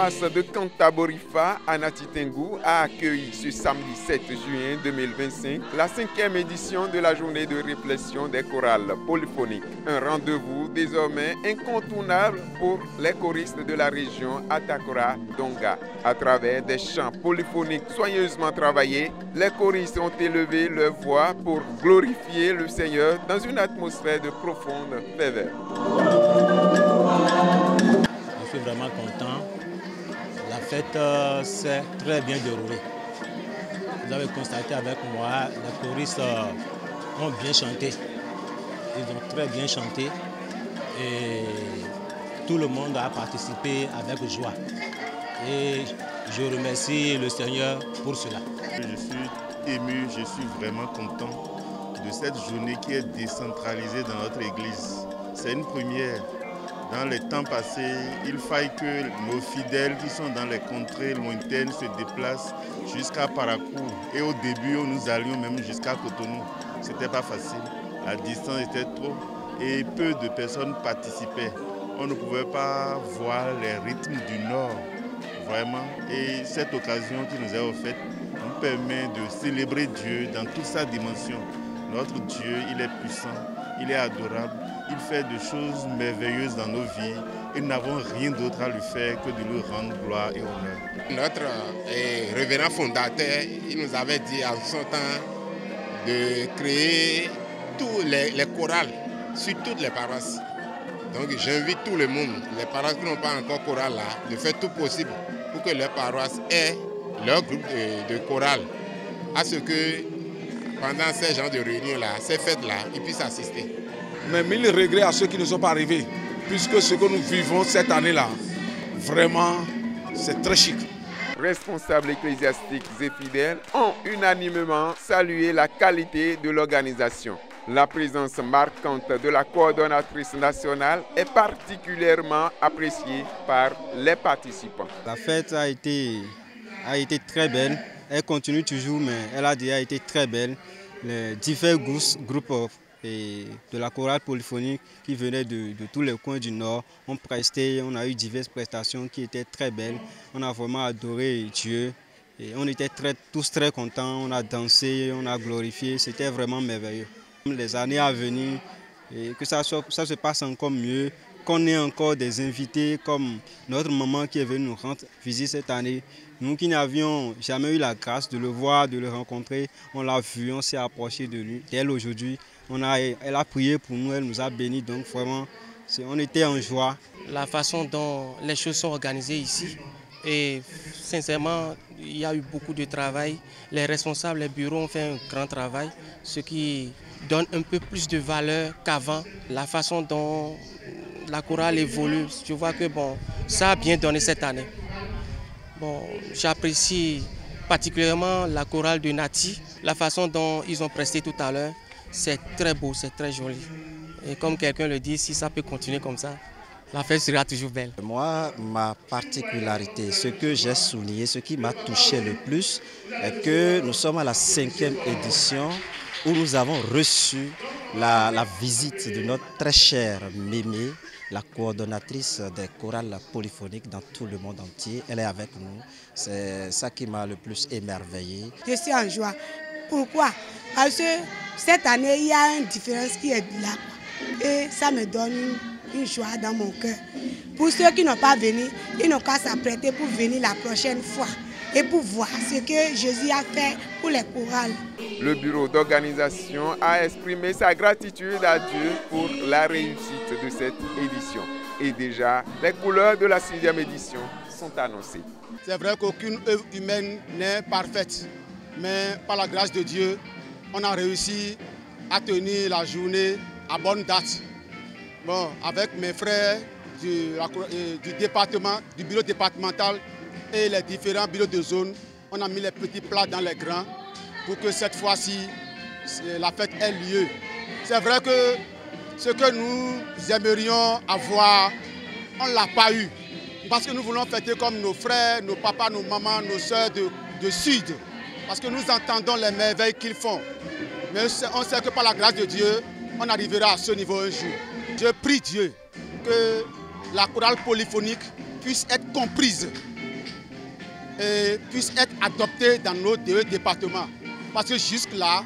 paroisse de Cantaborifa à Natitengu a accueilli ce samedi 7 juin 2025 la 5e édition de la journée de réflexion des chorales polyphoniques. Un rendez-vous désormais incontournable pour les choristes de la région Atakora-Donga. À travers des chants polyphoniques soigneusement travaillés, les choristes ont élevé leur voix pour glorifier le Seigneur dans une atmosphère de profonde ferveur. Je suis vraiment content. La fête s'est très bien déroulée. Vous avez constaté avec moi, les choristes ont bien chanté. Ils ont très bien chanté et tout le monde a participé avec joie. Et je remercie le Seigneur pour cela. Je suis ému, je suis vraiment content de cette journée qui est décentralisée dans notre église. C'est une première. Dans les temps passés, il faille que nos fidèles qui sont dans les contrées lointaines se déplacent jusqu'à Parakou. Et au début, nous allions même jusqu'à Cotonou. Ce n'était pas facile. La distance était trop et peu de personnes participaient. On ne pouvait pas voir les rythmes du Nord, vraiment. Et cette occasion qui nous est offerte nous permet de célébrer Dieu dans toute sa dimension. Notre Dieu, il est puissant, il est adorable. Il fait des choses merveilleuses dans nos vies et nous n'avons rien d'autre à lui faire que de lui rendre gloire et honneur. Notre révérend fondateur, il nous avait dit en son temps de créer tous les chorales sur toutes les paroisses. Donc j'invite tout le monde, les paroisses qui n'ont pas encore chorale là, de faire tout possible pour que leurs paroisses aient leur groupe de chorale, à ce que pendant ces genres de réunions là, ces fêtes là, ils puissent assister. Mais mille regrets à ceux qui ne sont pas arrivés, puisque ce que nous vivons cette année-là, vraiment, c'est très chic. Responsables ecclésiastiques et fidèles ont unanimement salué la qualité de l'organisation. La présence marquante de la coordonnatrice nationale est particulièrement appréciée par les participants. La fête a été très belle. Elle continue toujours, mais elle a déjà été très belle. Les différents groupes et de la chorale polyphonique qui venait de tous les coins du Nord ont presté, on a eu diverses prestations qui étaient très belles. On a vraiment adoré Dieu et on était tous très contents, on a dansé, on a glorifié, c'était vraiment merveilleux. Les années à venir, et que ça se passe encore mieux, qu'on ait encore des invités comme notre maman qui est venue nous rendre visite cette année. Nous qui n'avions jamais eu la grâce de le voir, de le rencontrer, on l'a vu, on s'est approché de lui. Elle aujourd'hui, elle a prié pour nous, elle nous a bénis, donc vraiment, on était en joie. La façon dont les choses sont organisées ici, et sincèrement, il y a eu beaucoup de travail. Les responsables, les bureaux ont fait un grand travail, ce qui donne un peu plus de valeur qu'avant. La façon dont la chorale évolue, je vois que ça a bien donné cette année. J'apprécie particulièrement la chorale de Nati, la façon dont ils ont presté tout à l'heure. C'est très beau, c'est très joli. Et comme quelqu'un le dit, si ça peut continuer comme ça, la fête sera toujours belle. Moi, ma particularité, ce que j'ai souligné, ce qui m'a touché le plus, est que nous sommes à la 5e édition où nous avons reçu la visite de notre très chère Mémé, la coordonnatrice des chorales polyphoniques dans tout le monde entier. Elle est avec nous. C'est ça qui m'a le plus émerveillé. Je suis en joie. Pourquoi? Parce que cette année, il y a une différence qui est là. Et ça me donne une joie dans mon cœur. Pour ceux qui n'ont pas venu, ils n'ont qu'à s'apprêter pour venir la prochaine fois et pour voir ce que Jésus a fait pour les chorales. Le bureau d'organisation a exprimé sa gratitude à Dieu pour la réussite de cette édition. Et déjà, les couleurs de la 6e édition sont annoncées. C'est vrai qu'aucune œuvre humaine n'est parfaite, mais par la grâce de Dieu, on a réussi à tenir la journée à bonne date. Avec mes frères du département, du bureau départemental et les différents bureaux de zone, on a mis les petits plats dans les grands pour que cette fois-ci, la fête ait lieu. C'est vrai que ce que nous aimerions avoir, on ne l'a pas eu. Parce que nous voulons fêter comme nos frères, nos papas, nos mamans, nos soeurs de Sud. Parce que nous entendons les merveilles qu'ils font. Mais on sait que par la grâce de Dieu, on arrivera à ce niveau un jour. Je prie Dieu que la chorale polyphonique puisse être comprise puisse être adoptée dans nos deux départements. Parce que jusque-là,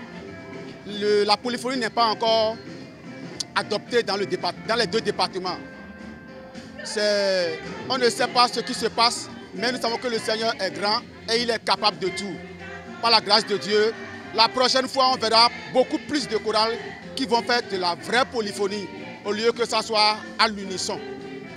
la polyphonie n'est pas encore adoptée dans les deux départements. On ne sait pas ce qui se passe, mais nous savons que le Seigneur est grand et il est capable de tout. Par la grâce de Dieu, la prochaine fois, on verra beaucoup plus de chorales qui vont faire de la vraie polyphonie, au lieu que ça soit à l'unisson.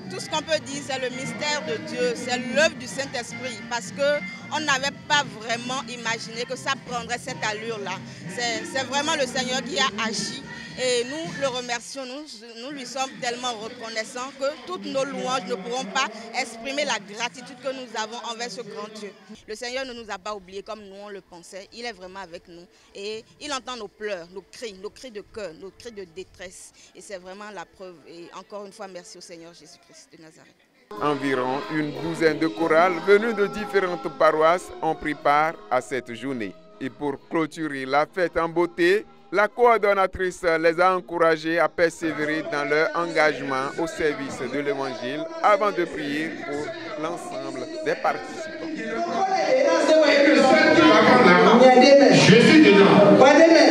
Tout ce qu'on peut dire, c'est le mystère de Dieu, c'est l'œuvre du Saint-Esprit, parce qu'on n'avait pas vraiment imaginé que ça prendrait cette allure-là. C'est vraiment le Seigneur qui a agi et nous le remercions, nous lui sommes tellement reconnaissants que toutes nos louanges ne pourront pas exprimer la gratitude que nous avons envers ce grand Dieu. Le Seigneur ne nous a pas oubliés comme nous on le pensait, il est vraiment avec nous et il entend nos pleurs, nos cris de cœur, nos cris de détresse et c'est vraiment la preuve. Et encore une fois, merci au Seigneur Jésus-Christ de Nazareth. Environ une douzaine de chorales venues de différentes paroisses ont pris part à cette journée. Et pour clôturer la fête en beauté, la coordonnatrice les a encouragés à persévérer dans leur engagement au service de l'Évangile avant de prier pour l'ensemble des participants. Je suis dedans.